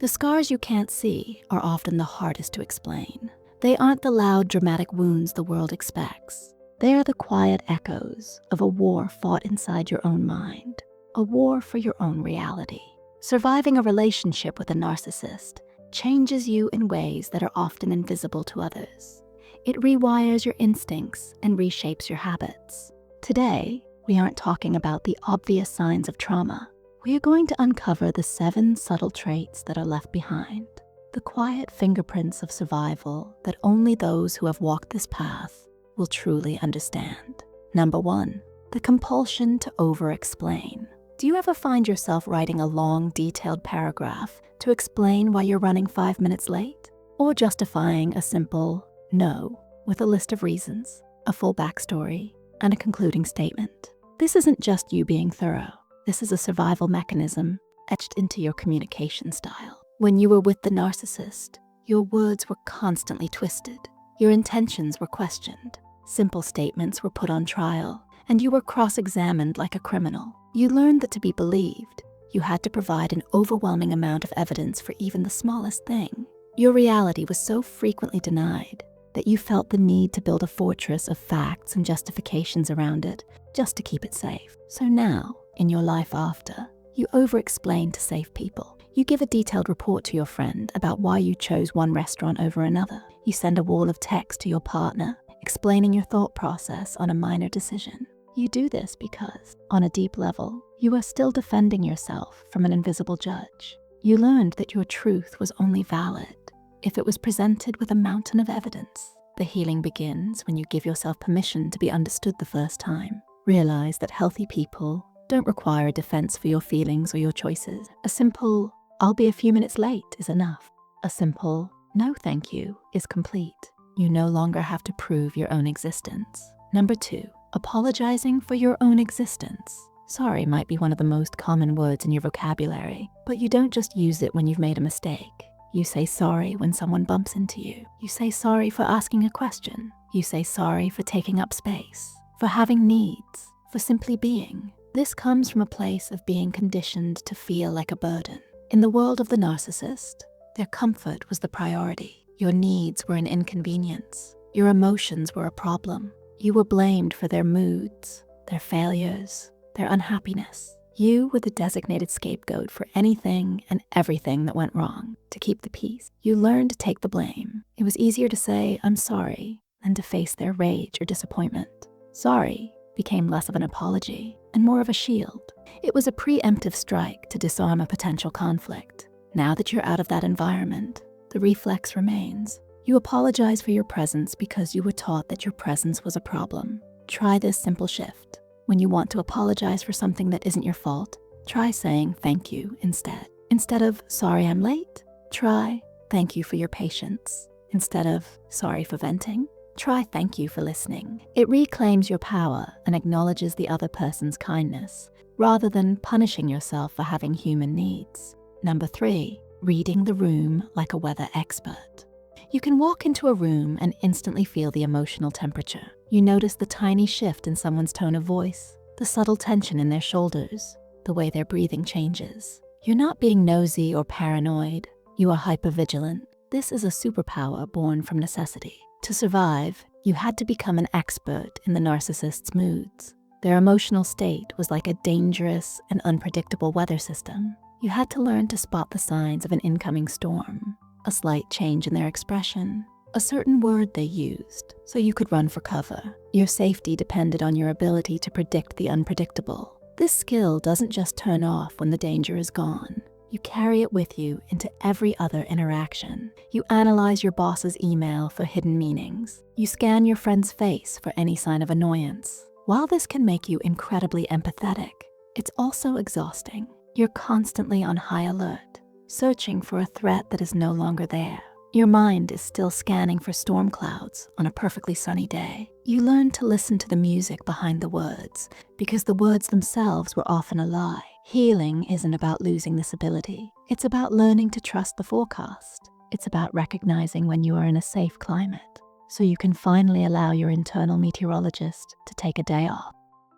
The scars you can't see are often the hardest to explain. They aren't the loud, dramatic wounds the world expects. They are the quiet echoes of a war fought inside your own mind, a war for your own reality. Surviving a relationship with a narcissist changes you in ways that are often invisible to others. It rewires your instincts and reshapes your habits. Today, we aren't talking about the obvious signs of trauma. We are going to uncover the 7 subtle traits that are left behind, the quiet fingerprints of survival that only those who have walked this path will truly understand. Number 1, the compulsion to overexplain. Do you ever find yourself writing a long, detailed paragraph to explain why you're running 5 minutes late? Or justifying a simple no with a list of reasons, a full backstory, and a concluding statement? This isn't just you being thorough. This is a survival mechanism etched into your communication style. When you were with the narcissist, your words were constantly twisted. Your intentions were questioned. Simple statements were put on trial, and you were cross-examined like a criminal. You learned that to be believed, you had to provide an overwhelming amount of evidence for even the smallest thing. Your reality was so frequently denied that you felt the need to build a fortress of facts and justifications around it just to keep it safe. So now, in your life after, you over-explain to save people. You give a detailed report to your friend about why you chose one restaurant over another. You send a wall of text to your partner, explaining your thought process on a minor decision. You do this because, on a deep level, you are still defending yourself from an invisible judge. You learned that your truth was only valid if it was presented with a mountain of evidence. The healing begins when you give yourself permission to be understood the first time. Realize that healthy people don't require a defense for your feelings or your choices. A simple, "I'll be a few minutes late" is enough. A simple, "No thank you" is complete. You no longer have to prove your own existence. Number 2, apologizing for your own existence. Sorry might be one of the most common words in your vocabulary, but you don't just use it when you've made a mistake. You say sorry when someone bumps into you. You say sorry for asking a question. You say sorry for taking up space, for having needs, for simply being. This comes from a place of being conditioned to feel like a burden. In the world of the narcissist, their comfort was the priority. Your needs were an inconvenience. Your emotions were a problem. You were blamed for their moods, their failures, their unhappiness. You were the designated scapegoat for anything and everything that went wrong. To keep the peace, you learned to take the blame. It was easier to say, "I'm sorry," than to face their rage or disappointment. Sorry became less of an apology and more of a shield. It was a preemptive strike to disarm a potential conflict. Now that you're out of that environment, the reflex remains. You apologize for your presence because you were taught that your presence was a problem. Try this simple shift. When you want to apologize for something that isn't your fault, try saying thank you instead. Instead of "sorry I'm late," try "thank you for your patience." Instead of "sorry for venting," try "thank you for listening." It reclaims your power and acknowledges the other person's kindness, rather than punishing yourself for having human needs. Number 3, reading the room like a weather expert. You can walk into a room and instantly feel the emotional temperature. You notice the tiny shift in someone's tone of voice, the subtle tension in their shoulders, the way their breathing changes. You're not being nosy or paranoid. You are hypervigilant. This is a superpower born from necessity. To survive, you had to become an expert in the narcissist's moods. Their emotional state was like a dangerous and unpredictable weather system. You had to learn to spot the signs of an incoming storm, a slight change in their expression, a certain word they used, so you could run for cover. Your safety depended on your ability to predict the unpredictable. This skill doesn't just turn off when the danger is gone. You carry it with you into every other interaction. You analyze your boss's email for hidden meanings. You scan your friend's face for any sign of annoyance. While this can make you incredibly empathetic, it's also exhausting. You're constantly on high alert, searching for a threat that is no longer there. Your mind is still scanning for storm clouds on a perfectly sunny day. You learn to listen to the music behind the words because the words themselves were often a lie. Healing isn't about losing this ability. It's about learning to trust the forecast. It's about recognizing when you are in a safe climate, so you can finally allow your internal meteorologist to take a day off.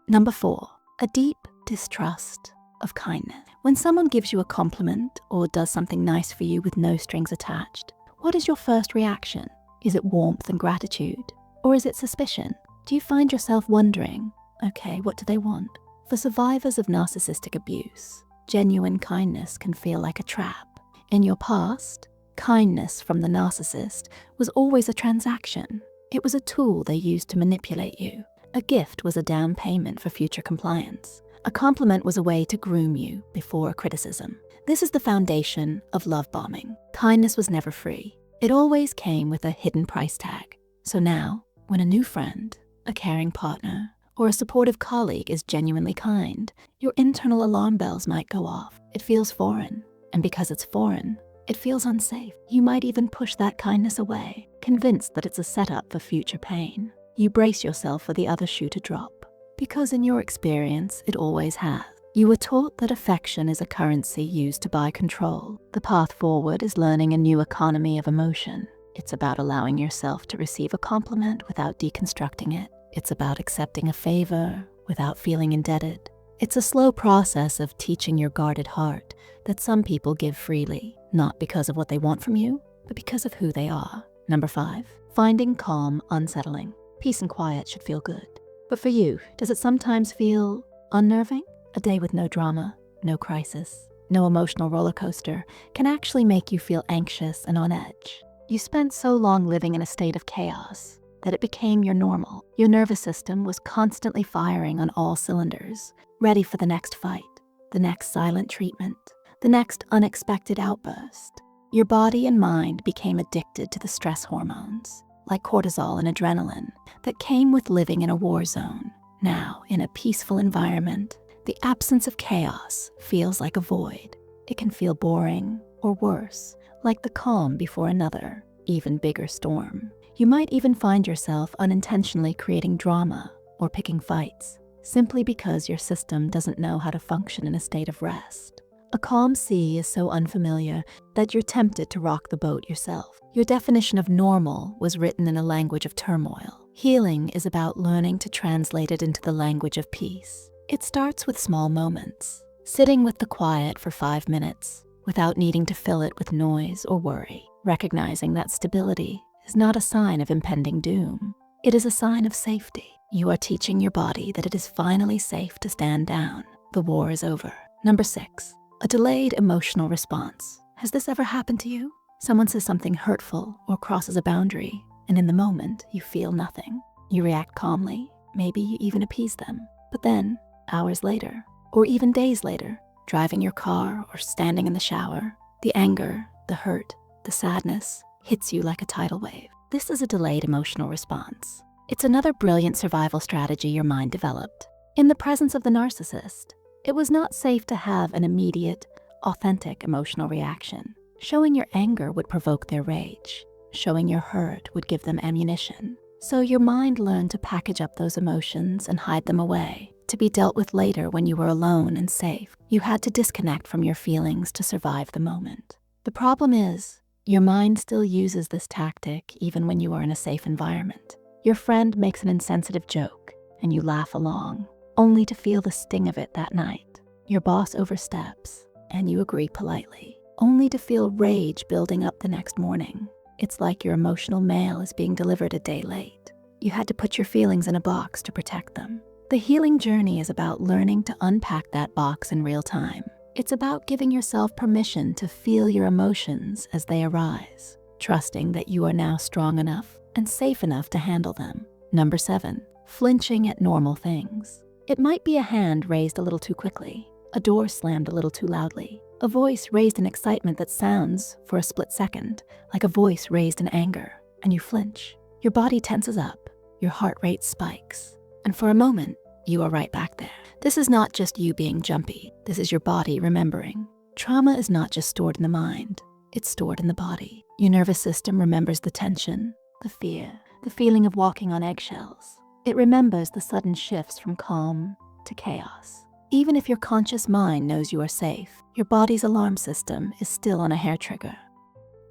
Number 4, a deep distrust of kindness. When someone gives you a compliment or does something nice for you with no strings attached, what is your first reaction? Is it warmth and gratitude? Or is it suspicion? Do you find yourself wondering, okay, what do they want? For survivors of narcissistic abuse, genuine kindness can feel like a trap. In your past, kindness from the narcissist was always a transaction. It was a tool they used to manipulate you. A gift was a down payment for future compliance. A compliment was a way to groom you before a criticism. This is the foundation of love bombing. Kindness was never free. It always came with a hidden price tag. So now, when a new friend, a caring partner, or a supportive colleague is genuinely kind, your internal alarm bells might go off. It feels foreign. And because it's foreign, it feels unsafe. You might even push that kindness away, convinced that it's a setup for future pain. You brace yourself for the other shoe to drop, because in your experience, it always has. You were taught that affection is a currency used to buy control. The path forward is learning a new economy of emotion. It's about allowing yourself to receive a compliment without deconstructing it. It's about accepting a favor without feeling indebted. It's a slow process of teaching your guarded heart that some people give freely, not because of what they want from you, but because of who they are. Number 5, finding calm unsettling. Peace and quiet should feel good. But for you, does it sometimes feel unnerving? A day with no drama, no crisis, no emotional roller coaster can actually make you feel anxious and on edge. You spent so long living in a state of chaos that it became your normal. Your nervous system was constantly firing on all cylinders, ready for the next fight, the next silent treatment, the next unexpected outburst. Your body and mind became addicted to the stress hormones, like cortisol and adrenaline, that came with living in a war zone. Now, in a peaceful environment, the absence of chaos feels like a void. It can feel boring, or worse, like the calm before another, even bigger storm. You might even find yourself unintentionally creating drama or picking fights, simply because your system doesn't know how to function in a state of rest. A calm sea is so unfamiliar that you're tempted to rock the boat yourself. Your definition of normal was written in a language of turmoil. Healing is about learning to translate it into the language of peace. It starts with small moments, sitting with the quiet for 5 minutes without needing to fill it with noise or worry, recognizing that stability is not a sign of impending doom. It is a sign of safety. You are teaching your body that it is finally safe to stand down. The war is over. Number 6, a delayed emotional response. Has this ever happened to you? Someone says something hurtful or crosses a boundary, and in the moment, you feel nothing. You react calmly, maybe you even appease them. But then, hours later, or even days later, driving your car or standing in the shower, the anger, the hurt, the sadness hits you like a tidal wave. This is a delayed emotional response. It's another brilliant survival strategy your mind developed. In the presence of the narcissist, it was not safe to have an immediate, authentic emotional reaction. Showing your anger would provoke their rage. Showing your hurt would give them ammunition. So your mind learned to package up those emotions and hide them away, to be dealt with later when you were alone and safe. You had to disconnect from your feelings to survive the moment. The problem is, your mind still uses this tactic even when you are in a safe environment. Your friend makes an insensitive joke, and you laugh along, only to feel the sting of it that night. Your boss oversteps, and you agree politely, only to feel rage building up the next morning. It's like your emotional mail is being delivered a day late. You had to put your feelings in a box to protect them. The healing journey is about learning to unpack that box in real time. It's about giving yourself permission to feel your emotions as they arise, trusting that you are now strong enough and safe enough to handle them. Number 7, flinching at normal things. It might be a hand raised a little too quickly, a door slammed a little too loudly, a voice raised in excitement that sounds, for a split second, like a voice raised in anger, and you flinch. Your body tenses up, your heart rate spikes, and for a moment, you are right back there. This is not just you being jumpy. This is your body remembering. Trauma is not just stored in the mind, it's stored in the body. Your nervous system remembers the tension, the fear, the feeling of walking on eggshells. It remembers the sudden shifts from calm to chaos. Even if your conscious mind knows you are safe, your body's alarm system is still on a hair trigger.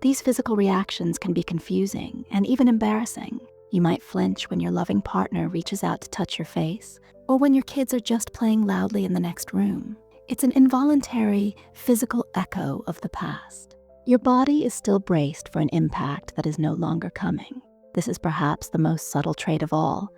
These physical reactions can be confusing and even embarrassing. You might flinch when your loving partner reaches out to touch your face, or when your kids are just playing loudly in the next room. It's an involuntary, physical echo of the past. Your body is still braced for an impact that is no longer coming. This is perhaps the most subtle trait of all,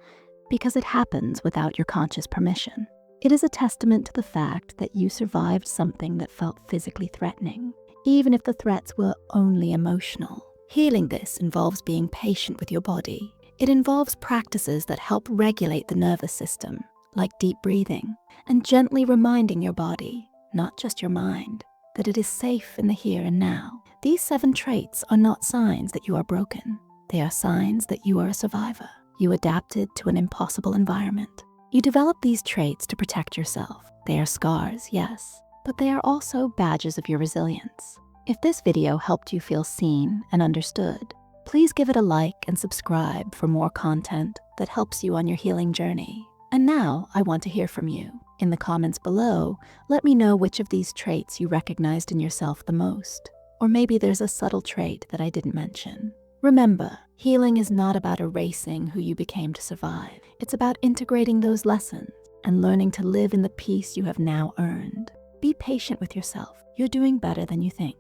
because it happens without your conscious permission. It is a testament to the fact that you survived something that felt physically threatening, even if the threats were only emotional. Healing this involves being patient with your body. It involves practices that help regulate the nervous system, like deep breathing, and gently reminding your body, not just your mind, that it is safe in the here and now. These 7 traits are not signs that you are broken. They are signs that you are a survivor. You adapted to an impossible environment. You develop these traits to protect yourself. They are scars, yes, but they are also badges of your resilience. If this video helped you feel seen and understood, please give it a like and subscribe for more content that helps you on your healing journey. And now I want to hear from you. In the comments below, let me know which of these traits you recognized in yourself the most. Or maybe there's a subtle trait that I didn't mention. Remember, healing is not about erasing who you became to survive. It's about integrating those lessons and learning to live in the peace you have now earned. Be patient with yourself. You're doing better than you think.